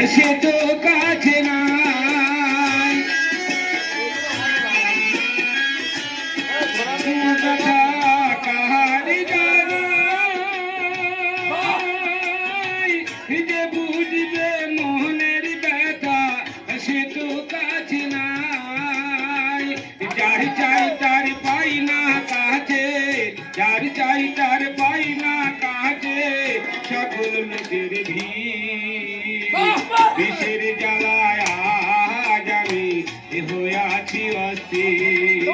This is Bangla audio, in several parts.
সে তো কাছে নাই কথা কাহারি জানাই যে বুঝবে মোহনের ব্যথা সে তো কাছে নাই যার চাই তার পাই না কাছে যার চাই তার পাই না কাছে সকল লোকের ভিড় বিষের জ্বালায় আজ আমি হইয়াছি অস্থির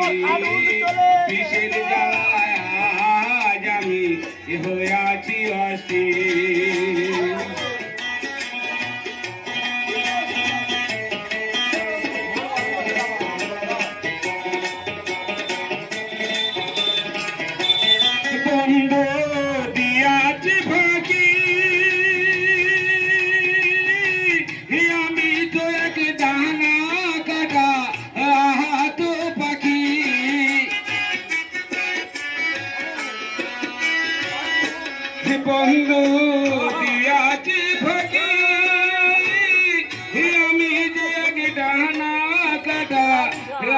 বিষের জ্বালায় আজ আমি হইয়াছি অস্থির বন্ধ দিয়াছি ফাঁকি আমি তো এক ডানা কাটা আহাত পাখি বন্ধ দিয়াছি ফাঁকি আমি যে এক ডানা কাটা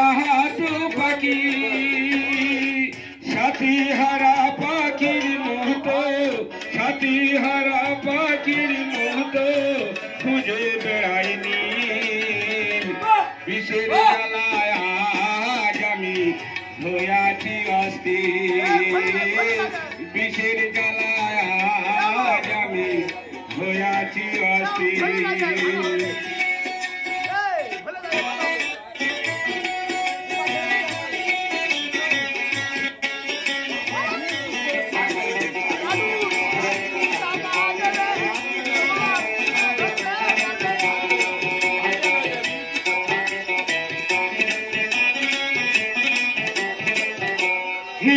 আহাত পাখি সাথী হারা পাখির মতো সাথী হারা পাখির মতো খুঁজে বেড়াইনি বিষের জ্বালায় আজ আমি হইয়াছি অস্থির বিষের জ্বালায় আজ আমি হইয়াছি অস্থির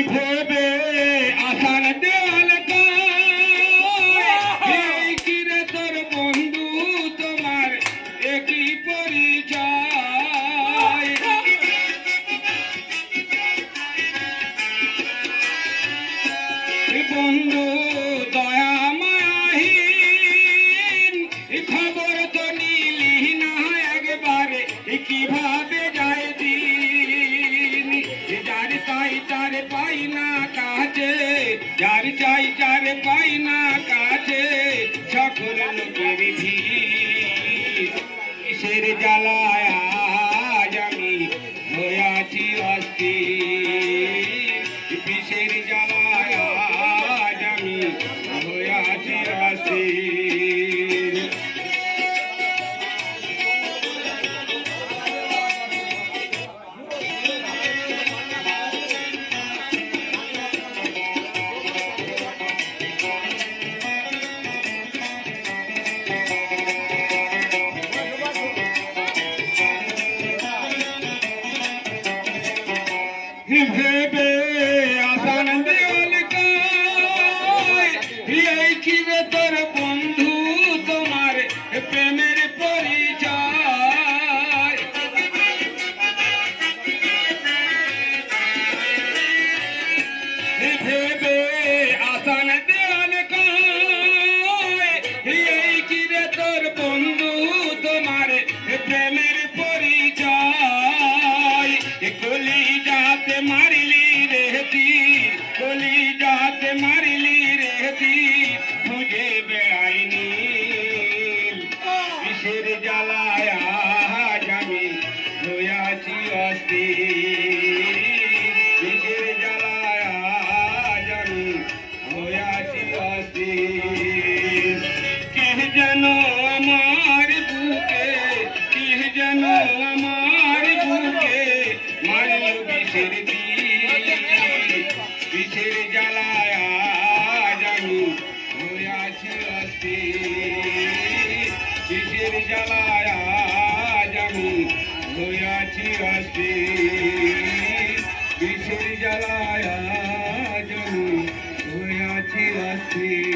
ভেবে আসার দেওয়াল কিরে তোর বন্ধু তোমার একই পরিচয় বন্ধু দয়া মায়াহীন খবর তো নিলি না একবারে কিভাবে যায় দিন যার তাই তার পাই না কাছে যার চাই যার পাই না কাছে সকল লোকের ভিড় কিসের জ্বালায় আজ আমি হইয়াছি অস্থির কিসের জ্বালায় আজ আমি হইয়াছি অস্থির ভেবে আসান দেওয়াল কিরে তোর বন্ধু তোমার প্রেমের পরিচয় ভেবে আসান দেওয়াল কিরে তোর বন্ধু তোমার প্রেমের পরিচয় কলি जाते मारिली रहती कोली जाते मारिली रहती मुझे बेआईनी विषेर জ্বালায় আজ আমি হইয়াছি অস্থির विषेर জ্বালায় আজ আমি হইয়াছি অস্থির কে যেন আমার বুকে কে যেন আমার বুকে মারল বিষের বিষের জ্বালায় আজ আমি হইয়াছি অস্থির বিষের জ্বালায় আজ আমি হইয়াছি অস্থির বিষের জ্বালায় আজ আমি হইয়াছি অস্থির